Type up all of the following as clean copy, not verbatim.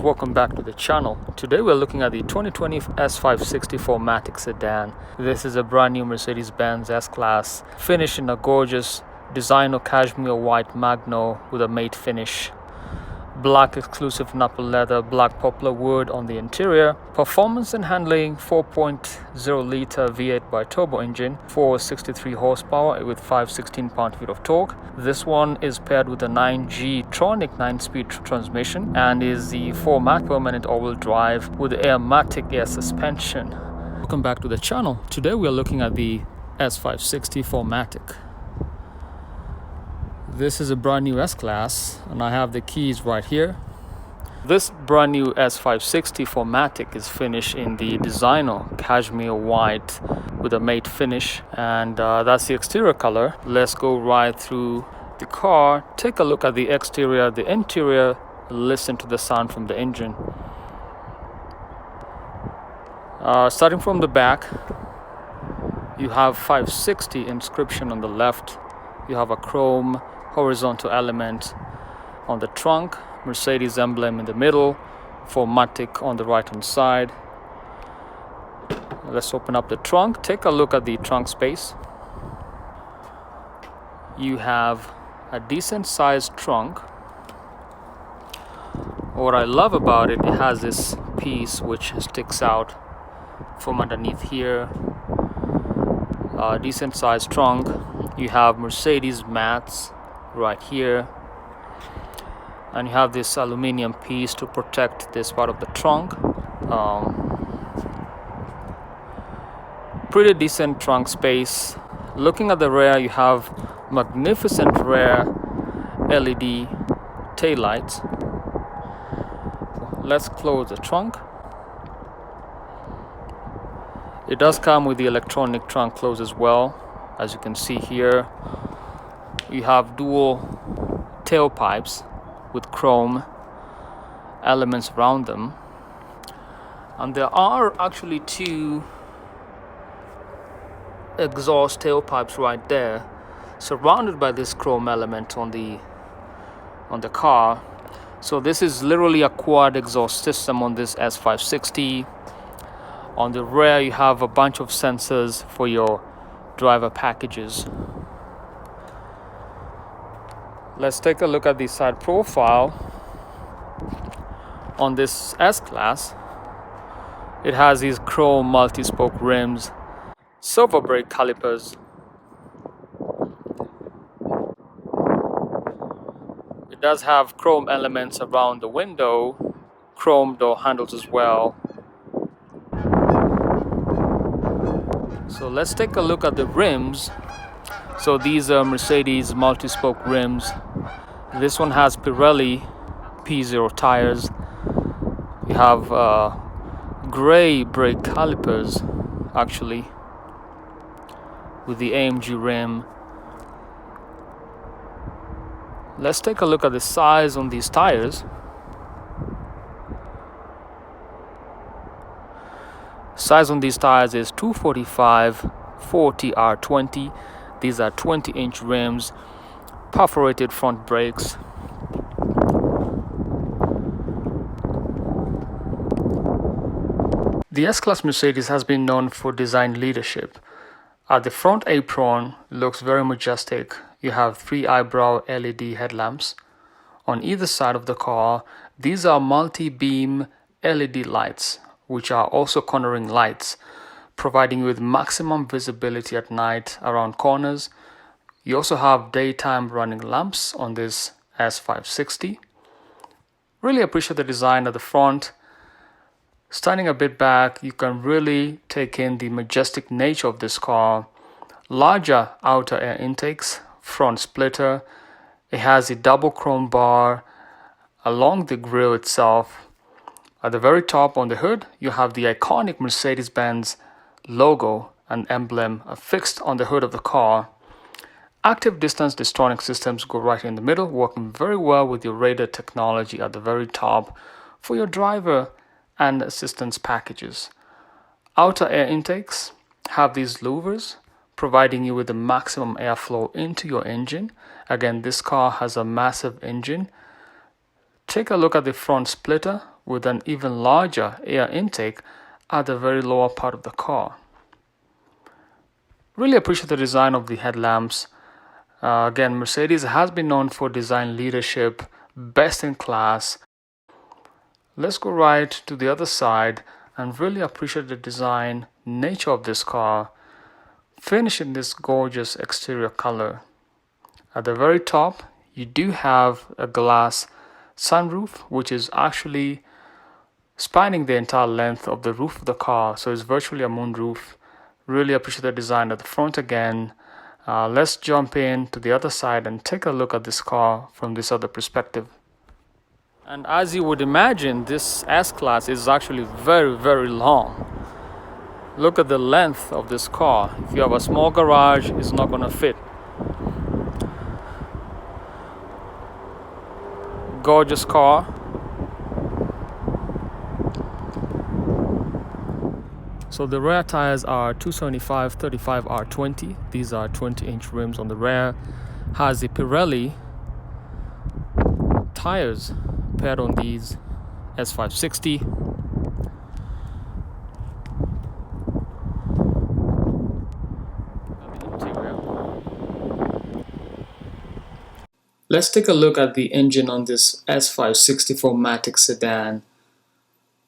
Welcome back to the channel. Today we're looking at the 2020 S560 4Matic Sedan. This is a brand new Mercedes-Benz S-Class, finished in a gorgeous designo cashmere white magno with a matte finish. Black exclusive knuckle leather, black poplar wood on the interior. Performance and handling: 4.0 liter V8 biturbo engine, 463 horsepower with 516 pound-feet of torque. This one is paired with a 9G Tronic 9-speed transmission and is the 4MAT permanent all-wheel drive with AIRMATIC air suspension. Welcome back to the channel. Today we are looking at the S560 4Matic. This is a brand new S-Class and I have the keys right here. This brand new S560 4Matic is finished in the designo cashmere white with a matte finish, and that's the exterior color. Let's go right through the car, take a look at the exterior, the interior, listen to the sound from the engine. Starting from the back, you have 560 inscription on the left. You have a chrome horizontal element on the trunk, Mercedes emblem in the middle, 4Matic on the right hand side. Let's open up the trunk, take a look at the trunk space. You have a decent sized trunk. What I love about it, it has this piece which sticks out from underneath here. Decent sized trunk. You have Mercedes mats right here, and you have this aluminum piece to protect this part of the trunk. Pretty decent trunk space. Looking at the rear, you have magnificent rear LED taillights. Let's close the trunk. It does come with the electronic trunk close as well. As you can see here, you have dual tailpipes with chrome elements around them, and there are actually two exhaust tailpipes right there, surrounded by this chrome element on the car. So this is literally a quad exhaust system on this S560. On the rear, you have a bunch of sensors for your driver packages. Let's take a look at the side profile. On this S-Class, it has these chrome multi-spoke rims, silver brake calipers. It does have chrome elements around the window, chrome door handles as well. So let's take a look at the rims. So these are Mercedes multi-spoke rims. This one has Pirelli P0 tires. You have gray brake calipers actually with the AMG rim. Let's take a look at the size on these tires. Size on these tires is 245 40 R20. These are 20-inch rims, perforated front brakes. The S-Class Mercedes has been known for design leadership. At the front apron, looks very majestic. You have 3 eyebrow LED headlamps. On either side of the car, these are multi-beam LED lights, which are also cornering lights, providing you with maximum visibility at night around corners. You also have daytime running lamps on this S560. Really appreciate the design at the front. Standing a bit back, you can really take in the majestic nature of this car. Larger outer air intakes, front splitter. It has a double chrome bar along the grille itself. At the very top on the hood, you have the iconic Mercedes-Benz logo and emblem affixed on the hood of the car. Active distance distronic systems go right in the middle, working very well with your radar technology at the very top for your driver and assistance packages. Outer air intakes have these louvers, providing you with the maximum airflow into your engine. Again, this car has a massive engine. Take a look at the front splitter with an even larger air intake at the very lower part of the car. Really appreciate the design of the headlamps. Again, Mercedes has been known for design leadership, best in class. Let's go right to the other side and really appreciate the design nature of this car, finished in this gorgeous exterior color. At the very top, you do have a glass sunroof, which is actually spanning the entire length of the roof of the car, so it's virtually a moonroof. Really appreciate the design at the front again. Let's jump in to the other side and take a look at this car from this other perspective. And as you would imagine, this S-Class is actually very, very long. Look at the length of this car. If you have a small garage, it's not going to fit. Gorgeous car. So the rear tires are 275/35 R20. These are 20-inch rims on the rear. Has the Pirelli tires paired on these S560. Let's take a look at the engine on this S560 4Matic Sedan.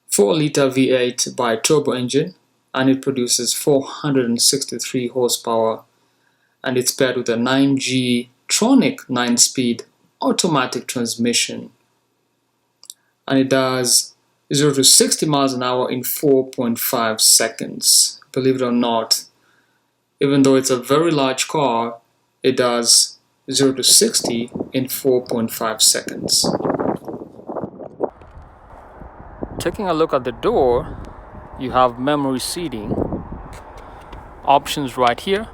4-liter V8 biturbo engine, and it produces 463 horsepower, and it's paired with a 9G Tronic 9-speed automatic transmission, and it does 0 to 60 miles an hour in 4.5 seconds. Believe it or not, even though it's a very large car, it does 0 to 60 in 4.5 seconds. Taking a look at the door, you have memory seating options right here,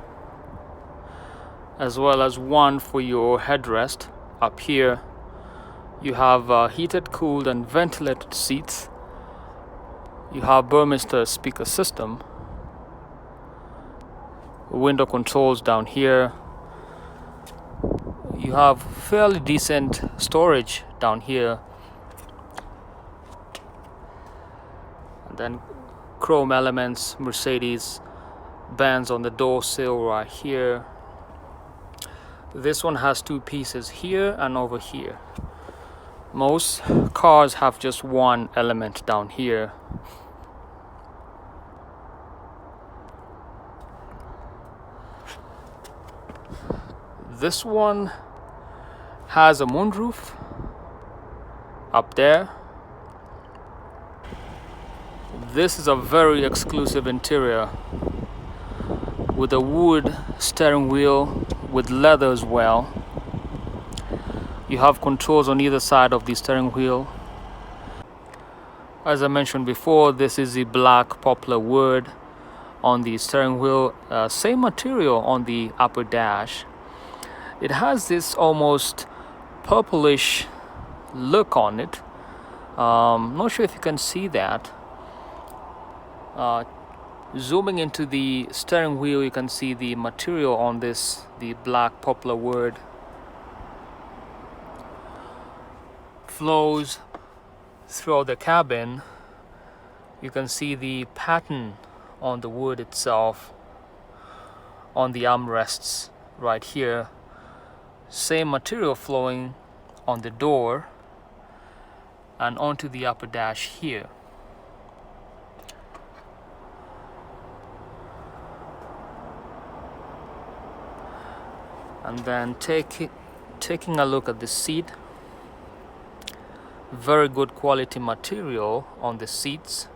as well as one for your headrest up here. You have heated, cooled and ventilated seats. You have Burmester speaker system, window controls down here. You have fairly decent storage down here, and then chrome elements, Mercedes-Benz on the door sill right here. This one has two pieces here and over here. Most cars have just one element down here. This one has a moonroof up there. This is a very exclusive interior with a wood steering wheel with leather as well. You have controls on either side of the steering wheel. As I mentioned before, this is the black poplar wood on the steering wheel. Same material on the upper dash. It has this almost purplish look on it. Not sure if you can see that. Zooming into the steering wheel, you can see the material on this, the black poplar wood. Flows throughout the cabin. You can see the pattern on the wood itself, on the armrests right here. Same material flowing on the door and onto the upper dash here. And then taking a look at the seat. Very good quality material on the seats.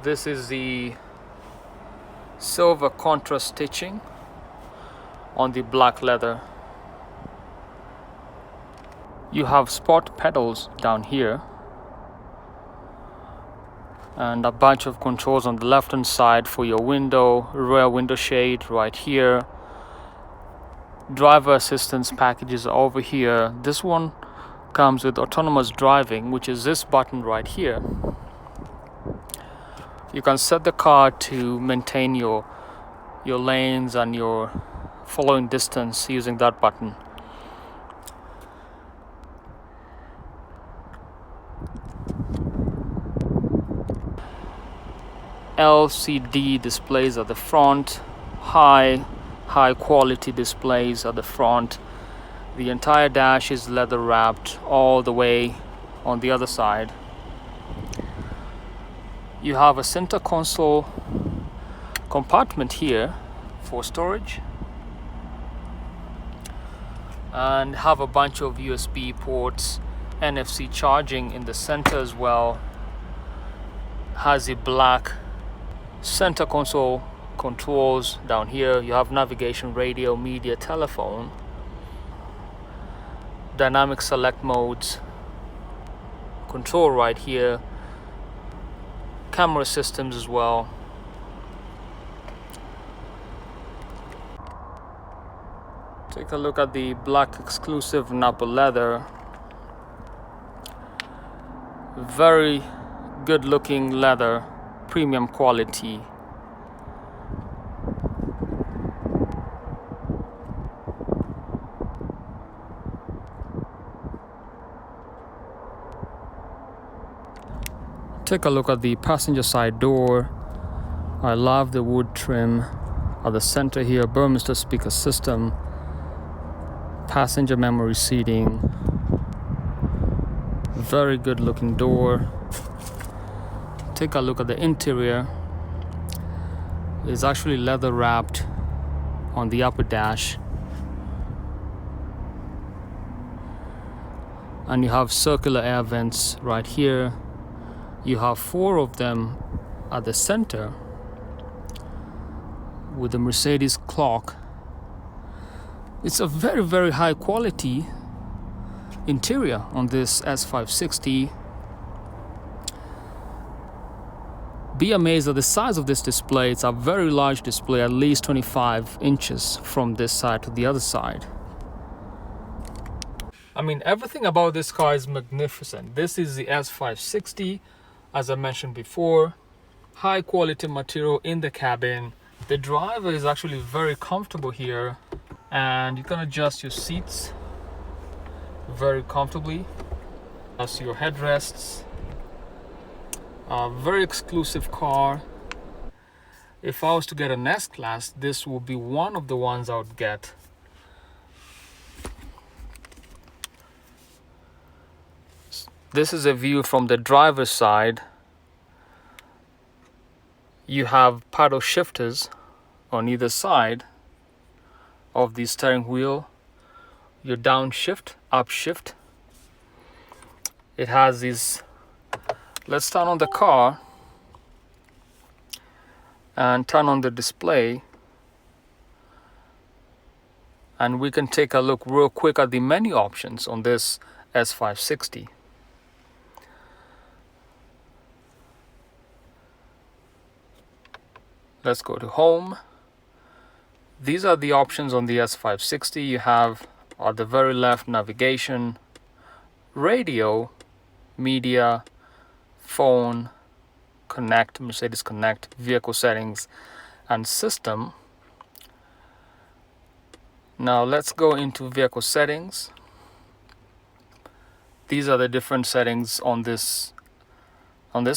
This is the silver contrast stitching on the black leather. You have sport pedals down here and a bunch of controls on the left hand side for your window, rear window shade right here. Driver assistance packages over here. This one comes with autonomous driving, which is this button right here. You can set the car to maintain your your lanes and your following distance using that button. LCD displays at the front, high quality displays at the front. The entire dash is leather wrapped all the way on the other side. You have a center console compartment here for storage, and have a bunch of USB ports, NFC charging in the center as well. Has a black center console controls down here. You have navigation, radio, media, telephone, dynamic select modes, control right here, camera systems as well. Take a look at the black exclusive Napa leather. Very good looking leather, premium quality. Take a look at the passenger side door. I love the wood trim at the center here. Burmester speaker system, passenger memory seating. Very good looking door. Take a look at the interior. It's actually leather wrapped on the upper dash, and you have circular air vents right here. You have 4 of them at the center with the Mercedes clock. It's a very high quality interior on this S560. Be amazed at the size of this display. It's a very large display, at least 25 inches from this side to the other side. I mean, everything about this car is magnificent. This is the S560, as I mentioned before. High quality material in the cabin. The driver is actually very comfortable here, and you can adjust your seats very comfortably. As your headrests. A very exclusive car. If I was to get an S-Class, this would be one of the ones I would get. This is a view from the driver's side. You have paddle shifters on either side of the steering wheel. Your downshift, upshift. It has these. Let's turn on the car and turn on the display, and we can take a look real quick at the menu options on this S560. Let's go to home. These are the options on the S560. You have at the very left navigation, radio, media, phone, connect, Mercedes Connect, vehicle settings, and system. Now let's go into vehicle settings. These are the different settings on this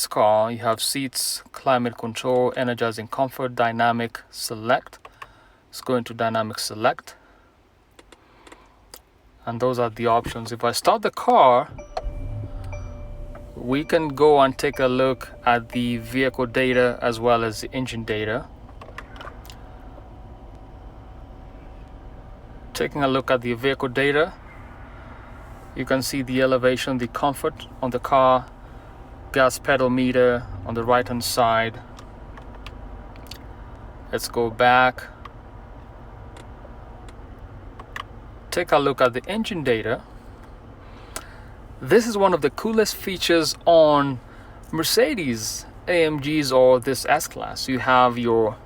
car. You have seats, climate control, energizing comfort, dynamic select. Let's go into dynamic select, and those are the options. If I start the car, we can go and take a look at the vehicle data as well as the engine data. Taking a look at the vehicle data, you can see the elevation, the comfort on the car, gas pedal meter on the right hand side. Let's go back. Take a look at the engine data. This is one of the coolest features on Mercedes AMGs or this S-Class. You have your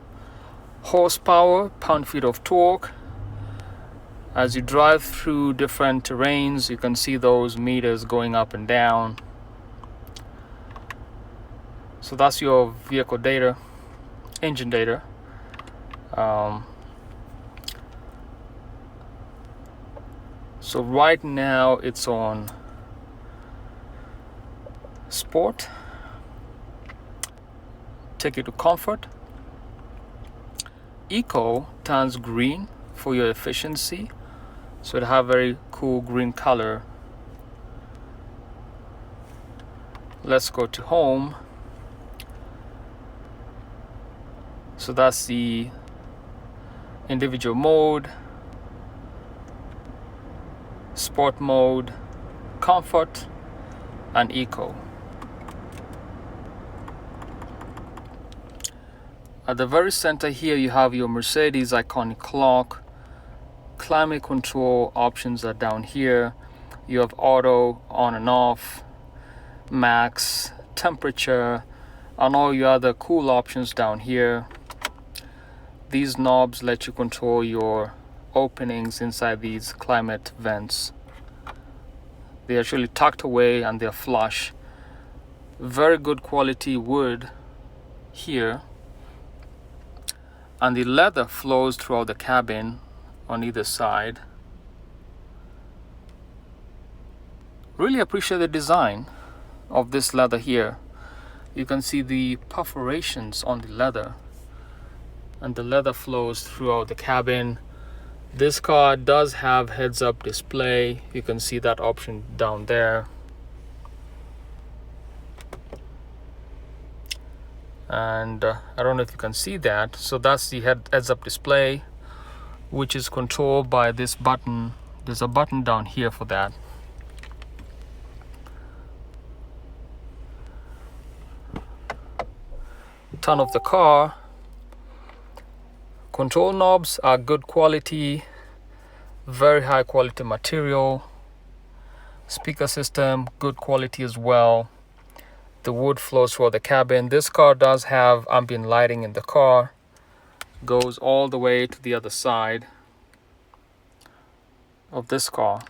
horsepower, pound-feet of torque. As you drive through different terrains, you can see those meters going up and down. So that's your vehicle data, engine data. So right now it's on sport. Take it to comfort. Eco turns green for your efficiency, so it have very cool green color. Let's go to home. So that's the individual mode, sport mode, comfort, and eco. At the very center here you have your Mercedes iconic clock. Climate control options are down here. You have auto, on and off, max, temperature, and all your other cool options down here. These knobs let you control your openings inside these climate vents. They're actually tucked away and they're flush. Very good quality wood here. And the leather flows throughout the cabin on either side. Really appreciate the design of this leather here. You can see the perforations on the leather, and the leather flows throughout the cabin. This car does have heads-up display. You can see that option down there. And I don't know if you can see that. So that's the heads-up display, which is controlled by this button. There's a button down here for that. Turn off the car. Control knobs are good quality, very high quality material. Speaker system, good quality as well. The wood flows through the cabin. This car does have ambient lighting in the car. Goes all the way to the other side of this car.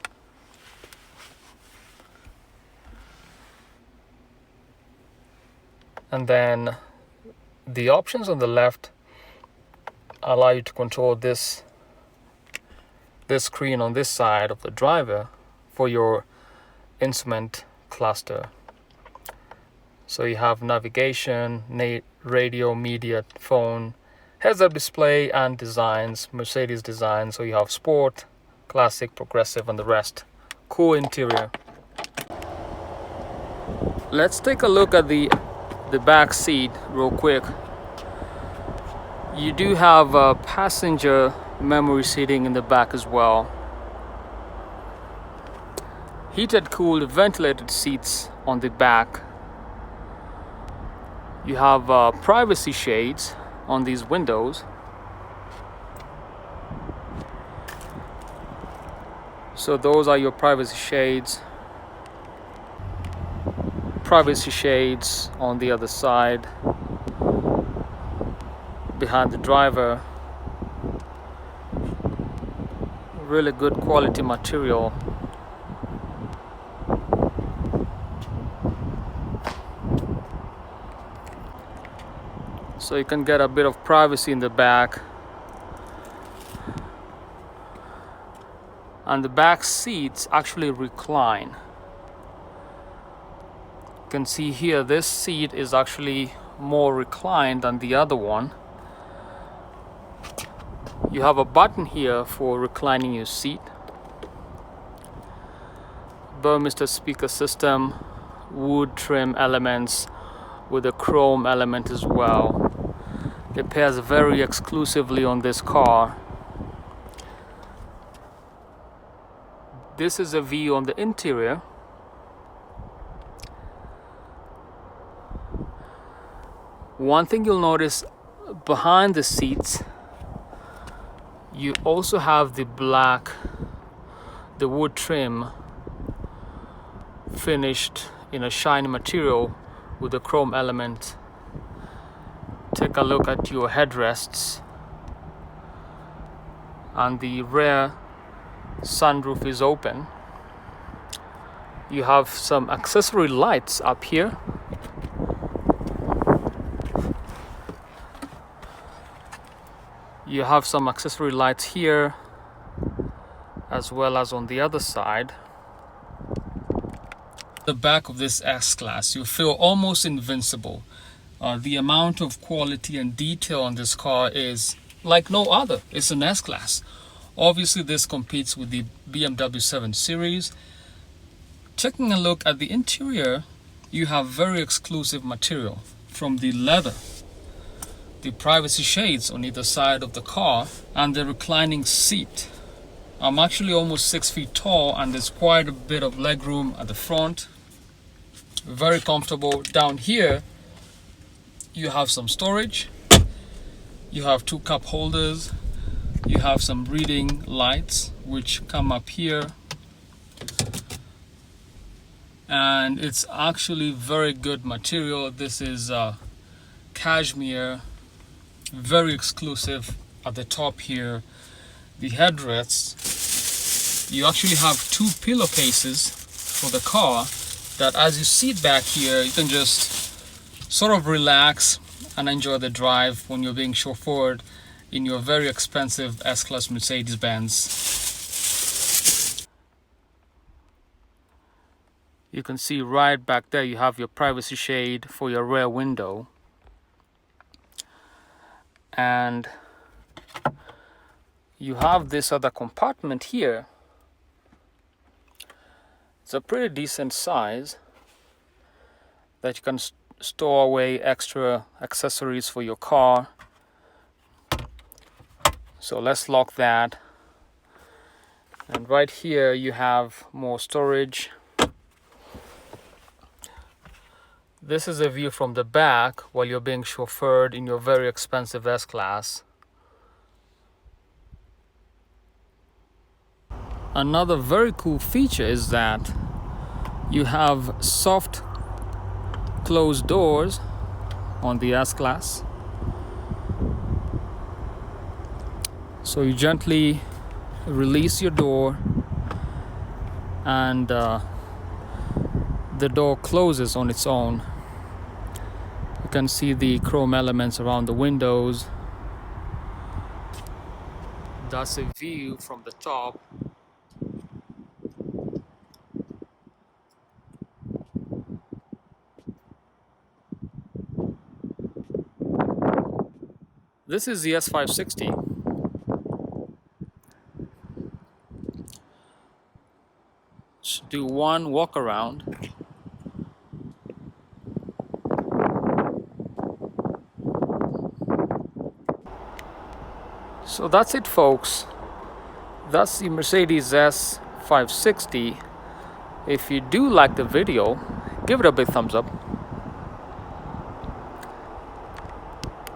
And then the options on the left allow you to control this screen on this side of the driver for your instrument cluster. So you have navigation, radio, media, phone, heads-up display, and designs, Mercedes design. So you have sport, classic, progressive, and the rest. Cool interior. Let's take a look at the back seat real quick. You do have a passenger memory seating in the back as well. Heated, cooled, ventilated seats on the back. You have privacy shades on these windows. So those are your privacy shades. Privacy shades on the other side behind the driver. Really good quality material. So you can get a bit of privacy in the back. And the back seats actually recline. You can see here this seat is actually more reclined than the other one. You have a button here for reclining your seat. Burmester speaker system, wood trim elements with a chrome element as well. It pairs very exclusively on this car. This is a view on the interior. One thing you'll notice behind the seats, you also have the wood trim finished in a shiny material with a chrome element. Take a look at your headrests, and the rear sunroof is open. You have some accessory lights up here. You have some accessory lights here as well as on the other side. The back of this S-Class, you feel almost invincible. The amount of quality and detail on this car is like no other. It's an S-Class. Obviously this competes with the BMW 7 Series. Taking a look at the interior, you have very exclusive material, from the leather, the privacy shades on either side of the car, and the reclining seat. I'm actually almost 6 feet tall, and there's quite a bit of legroom at the front. Very comfortable. Down here you have some storage, you have 2 cup holders, you have some reading lights which come up here, and it's actually very good material. This is cashmere, very exclusive at the top here. The headrests, you actually have 2 pillowcases for the car that as you sit back here, you can just sort of relax and enjoy the drive when you're being chauffeured in your very expensive S-Class Mercedes-Benz. You can see right back there you have your privacy shade for your rear window. And you have this other compartment here. It's a pretty decent size that you can store away extra accessories for your car. So let's lock that. And right here you have more storage. This is a view from the back while you're being chauffeured in your very expensive S-Class. Another very cool feature is that you have soft closed doors on the S-Class. So you gently release your door and the door closes on its own. You can see the chrome elements around the windows. That's a view from the top. This is the S560. Let's do one walk around. So that's it, folks. That's the Mercedes S560. If you do like the video, give it a big thumbs up.